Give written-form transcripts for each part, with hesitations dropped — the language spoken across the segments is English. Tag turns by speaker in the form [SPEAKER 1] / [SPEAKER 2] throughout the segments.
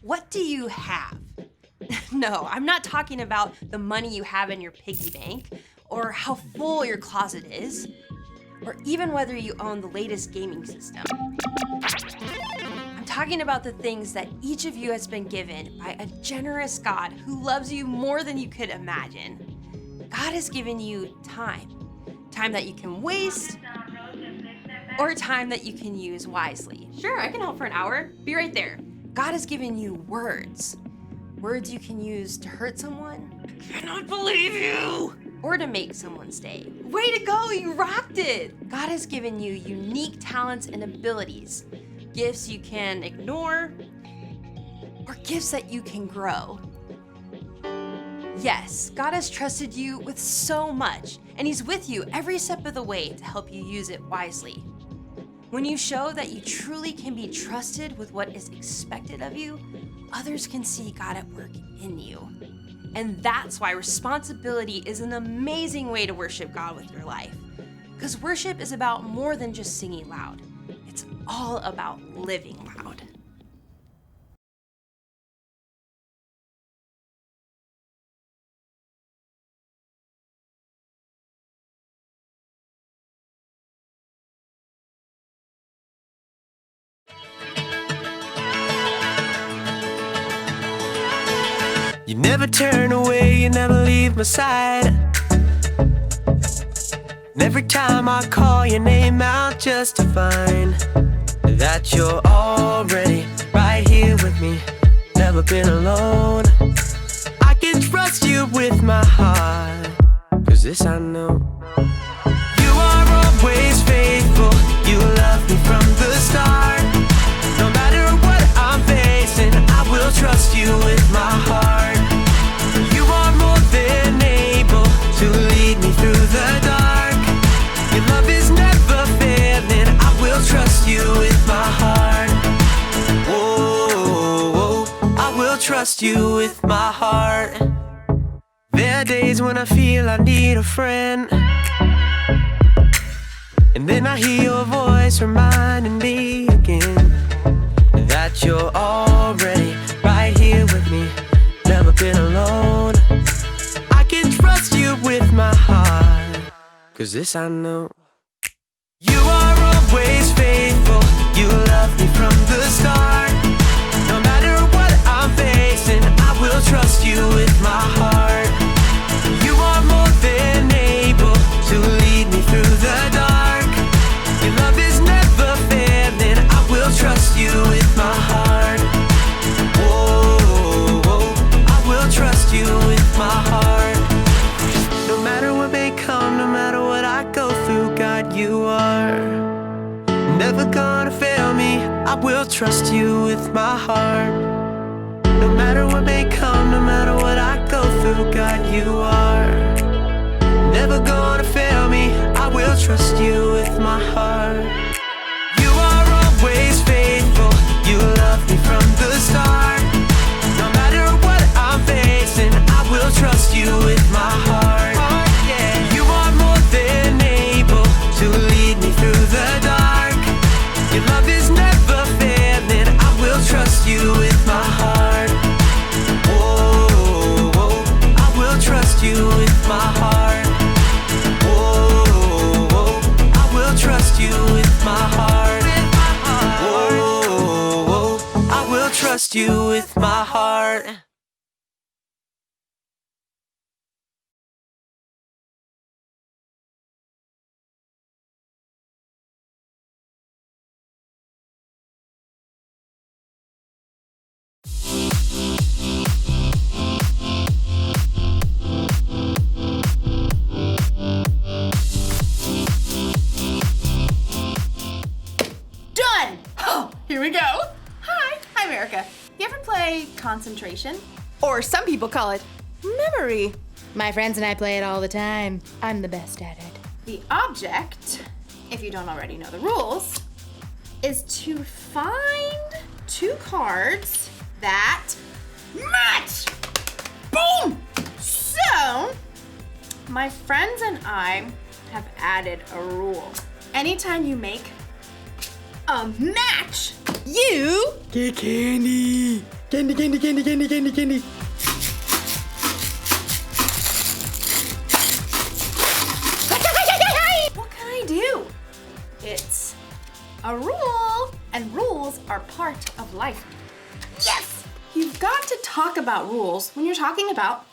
[SPEAKER 1] What do you have? No, I'm not talking about the money you have in your piggy bank, or how full your closet is, or even whether you own the latest gaming system. I'm talking about the things that each of you has been given by a generous God who loves you more than you could imagine. God has given you time. Time that you can waste, or time that you can use wisely. Sure, I can help for an hour. Be right there. God has given you words. Words you can use to hurt someone. I cannot believe you! Or to make someone stay. Way to go, you rocked it! God has given you unique talents and abilities. Gifts you can ignore, or gifts that you can grow. Yes, God has trusted you with so much, and He's with you every step of the way to help you use it wisely. When you show that you truly can be trusted with what is expected of you, others can see God at work in you. And that's why responsibility is an amazing way to worship God with your life. Because worship is about more than just singing loud. It's all about living loud.
[SPEAKER 2] You never turn away, you never leave my side. And every time I call your name out just to find that you're already right here with me, never been alone. I can trust you with my heart, 'cause this I know. You are always faithful, you love me from the start. No matter what I'm facing, I will trust you with my heart. You are more than able to lead me through the dark. Your love is never failing, I will trust you with my heart. Whoa, I will trust you with my heart. There are days when I feel I need a friend, and then I hear your voice reminding me again that you're already right here with me, never been alone. I can trust you with my heart, 'cause this I know. You are always faithful, you love me from the start. No matter what I'm facing, I will trust you with my heart. You are more than able to lead me through the dark. Your love is never failing, I will trust you with my heart. Whoa, I will trust you with my heart. No matter what may come, no matter what I go through, God, you are never gonna fail me, I will trust you with my heart. No matter what may come, no matter what I go through, God, you are never gonna fail me, I will trust you with my heart. You are always faithful, you love me from the start. No matter what I'm facing, I will trust you with my heart. You are more than able to lead me through the dark. Your love is never failing, I will trust you with my heart. Whoa, I will trust you with my heart. Whoa, I will trust you with my heart. Whoa, I will trust you with my heart.
[SPEAKER 3] Done! Oh, here we go. Hi, I'm Erica. You ever play concentration? Or some people call it memory.
[SPEAKER 4] My friends and I play it all the time. I'm the best at it.
[SPEAKER 3] The object, if you don't already know the rules, is to find two cards that match. Boom! So, my friends and I have added a rule. Anytime you make a match, you
[SPEAKER 5] Get candy. Candy, candy, candy, candy, candy, candy.
[SPEAKER 3] What can I do? It's a rule, and rules are part of life. Yes! You've got to talk about rules when you're talking about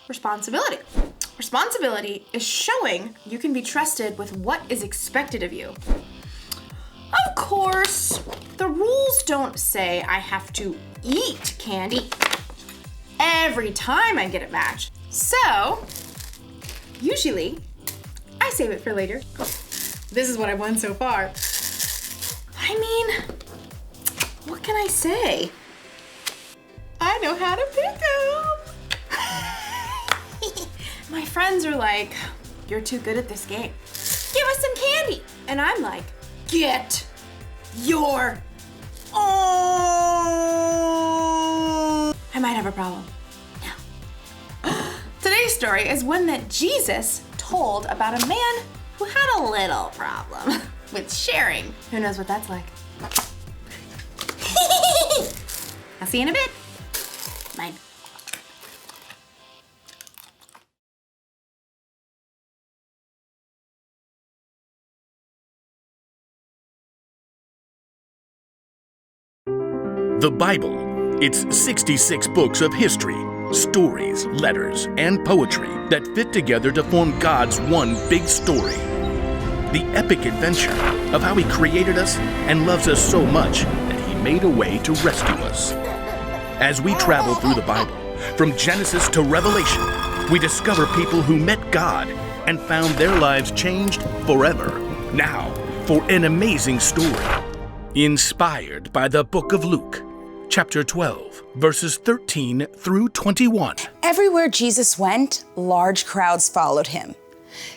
[SPEAKER 3] responsibility. Responsibility is showing you can be trusted with what is expected of you. Of course, the rules don't say I have to eat candy every time I get a match. So, usually, I save it for later. This is what I've won so far. I mean, what can I say? I know how to pick 'em. My friends are like, you're too good at this game. Give us some candy. And I'm like, get your own. I might have a problem. No. Today's story is one that Jesus told about a man who had a little problem with sharing. Who knows what that's like? I'll see you in a bit. Mine.
[SPEAKER 6] The Bible. It's 66 books of history, stories, letters, and poetry that fit together to form God's one big story. The epic adventure of how He created us and loves us so much that He made a way to rescue us. As we travel through the Bible, from Genesis to Revelation, we discover people who met God and found their lives changed forever. Now, for an amazing story, inspired by the book of Luke, chapter 12, verses 13 through 21.
[SPEAKER 7] Everywhere Jesus went, large crowds followed him.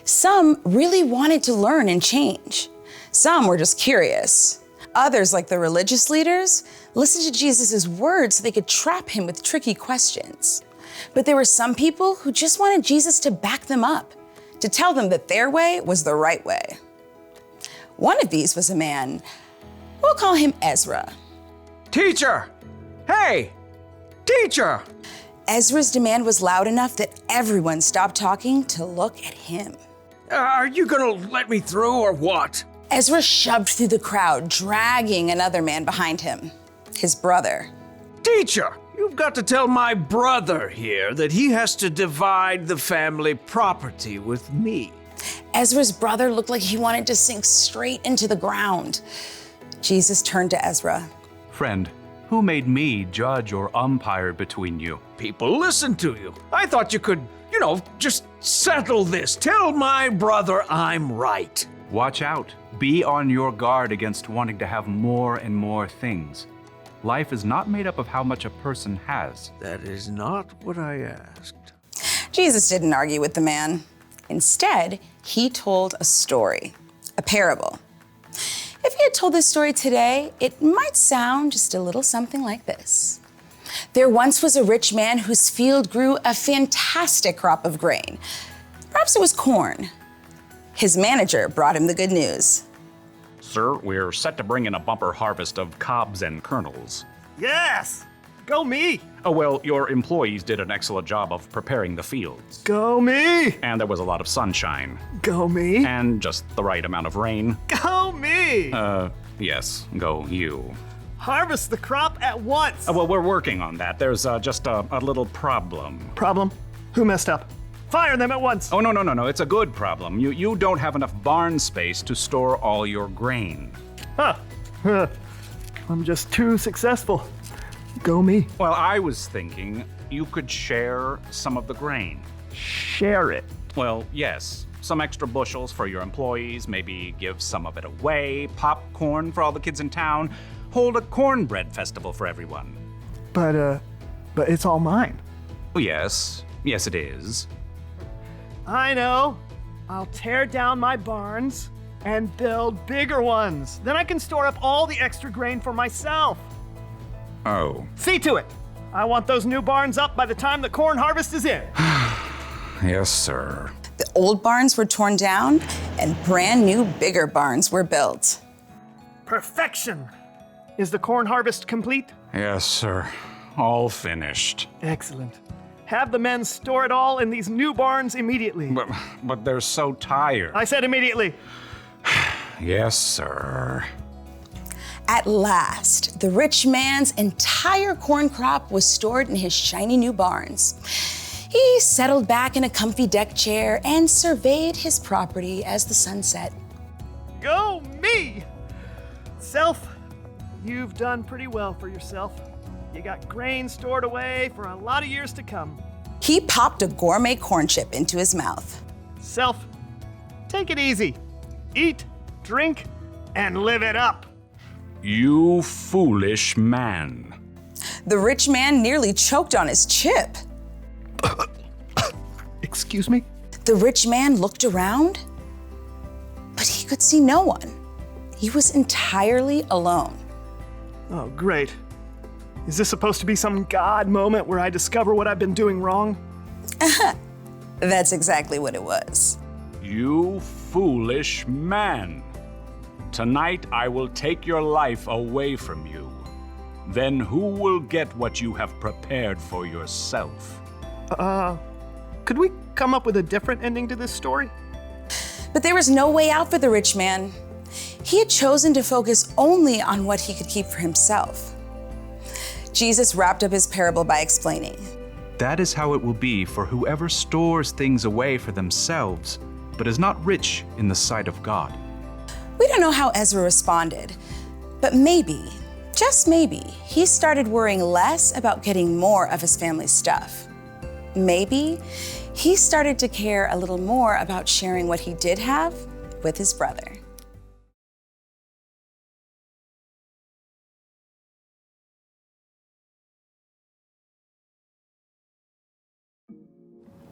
[SPEAKER 7] Some really wanted to learn and change. Some were just curious. Others, like the religious leaders, listened to Jesus' words so they could trap him with tricky questions. But there were some people who just wanted Jesus to back them up, to tell them that their way was the right way. One of these was a man, we'll call him Ezra.
[SPEAKER 8] Teacher! Hey! Teacher!
[SPEAKER 7] Ezra's demand was loud enough that everyone stopped talking to look at him.
[SPEAKER 8] Are you gonna let me through or what?
[SPEAKER 7] Ezra shoved through the crowd, dragging another man behind him, his brother.
[SPEAKER 8] Teacher! You've got to tell my brother here that he has to divide the family property with me.
[SPEAKER 7] Ezra's brother looked like he wanted to sink straight into the ground. Jesus turned to Ezra.
[SPEAKER 9] Friend, who made me judge or umpire between you?
[SPEAKER 8] People listen to you. I thought you could, just settle this. Tell my brother I'm right.
[SPEAKER 9] Watch out. Be on your guard against wanting to have more and more things. Life is not made up of how much a person has.
[SPEAKER 8] That is not what I asked.
[SPEAKER 7] Jesus didn't argue with the man. Instead, he told a story, a parable. If he had told this story today, it might sound just a little something like this. There once was a rich man whose field grew a fantastic crop of grain. Perhaps it was corn. His manager brought him the good news.
[SPEAKER 9] Sir, we're set to bring in a bumper harvest of cobs and kernels.
[SPEAKER 5] Yes! Go me!
[SPEAKER 9] Oh, well, your employees did an excellent job of preparing the fields.
[SPEAKER 5] Go me!
[SPEAKER 9] And there was a lot of sunshine.
[SPEAKER 5] Go me!
[SPEAKER 9] And just the right amount of rain.
[SPEAKER 5] Go me!
[SPEAKER 9] Yes, go you.
[SPEAKER 5] Harvest the crop at once!
[SPEAKER 9] Well, we're working on that. There's just a little problem.
[SPEAKER 5] Problem? Who messed up? Fire them at once!
[SPEAKER 9] Oh, no. It's a good problem. You don't have enough barn space to store all your grain.
[SPEAKER 5] Huh. I'm just too successful. Go me.
[SPEAKER 9] Well, I was thinking you could share some of the grain.
[SPEAKER 5] Share it.
[SPEAKER 9] Well, yes. Some extra bushels for your employees, maybe give some of it away, popcorn for all the kids in town, hold a cornbread festival for everyone.
[SPEAKER 5] But it's all mine.
[SPEAKER 9] Oh, yes. Yes, it is.
[SPEAKER 5] I know. I'll tear down my barns and build bigger ones. Then I can store up all the extra grain for myself.
[SPEAKER 9] Oh.
[SPEAKER 5] See to it. I want those new barns up by the time the corn harvest is in.
[SPEAKER 9] Yes, sir.
[SPEAKER 7] The old barns were torn down and brand new, bigger barns were built.
[SPEAKER 5] Perfection! Is the corn harvest complete?
[SPEAKER 9] Yes, sir. All finished.
[SPEAKER 5] Excellent. Have the men store it all in these new barns immediately.
[SPEAKER 9] But they're so tired.
[SPEAKER 5] I said immediately.
[SPEAKER 9] Yes, sir.
[SPEAKER 7] At last, the rich man's entire corn crop was stored in his shiny new barns. He settled back in a comfy deck chair and surveyed his property as the sun set.
[SPEAKER 5] Go me! Self, you've done pretty well for yourself. You got grain stored away for a lot of years to come.
[SPEAKER 7] He popped a gourmet corn chip into his mouth.
[SPEAKER 5] Self, take it easy. Eat, drink, and live it up.
[SPEAKER 9] You foolish man.
[SPEAKER 7] The rich man nearly choked on his chip.
[SPEAKER 5] Excuse me?
[SPEAKER 7] The rich man looked around, but he could see no one. He was entirely alone.
[SPEAKER 5] Oh, great. Is this supposed to be some God moment where I discover what I've been doing wrong?
[SPEAKER 7] That's exactly what it was.
[SPEAKER 9] You foolish man. Tonight I will take your life away from you. Then who will get what you have prepared for yourself?
[SPEAKER 5] Could we come up with a different ending to this story?
[SPEAKER 7] But there was no way out for the rich man. He had chosen to focus only on what he could keep for himself. Jesus wrapped up his parable by explaining,
[SPEAKER 9] That is how it will be for whoever stores things away for themselves, but is not rich in the sight of God.
[SPEAKER 7] We don't know how Ezra responded, but maybe, just maybe, he started worrying less about getting more of his family's stuff. Maybe he started to care a little more about sharing what he did have with his brother.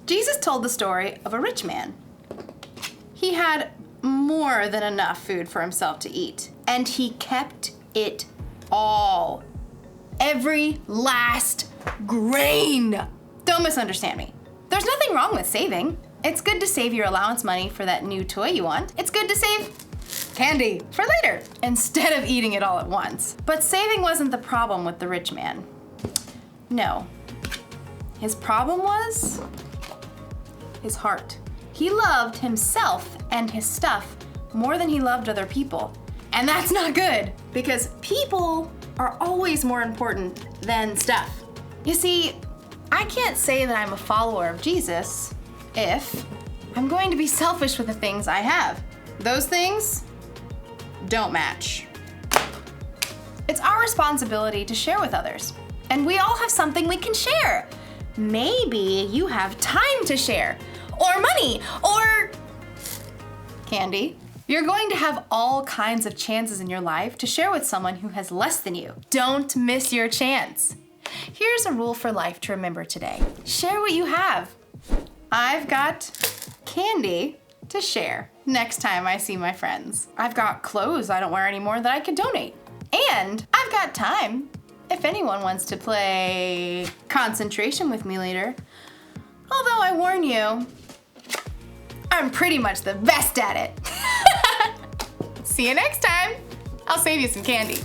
[SPEAKER 3] Jesus told the story of a rich man. He had more than enough food for himself to eat, and he kept it all. Every last grain. Don't misunderstand me. There's nothing wrong with saving. It's good to save your allowance money for that new toy you want. It's good to save candy for later instead of eating it all at once. But saving wasn't the problem with the rich man. No. His problem was his heart. He loved himself and his stuff more than he loved other people. And that's not good, because people are always more important than stuff. You see, I can't say that I'm a follower of Jesus if I'm going to be selfish with the things I have. Those things don't match. It's our responsibility to share with others, and we all have something we can share. Maybe you have time to share, or money, or candy. You're going to have all kinds of chances in your life to share with someone who has less than you. Don't miss your chance. Here's a rule for life to remember today. Share what you have. I've got candy to share next time I see my friends. I've got clothes I don't wear anymore that I could donate. And I've got time if anyone wants to play concentration with me later. Although I warn you, I'm pretty much the best at it. See you next time. I'll save you some candy.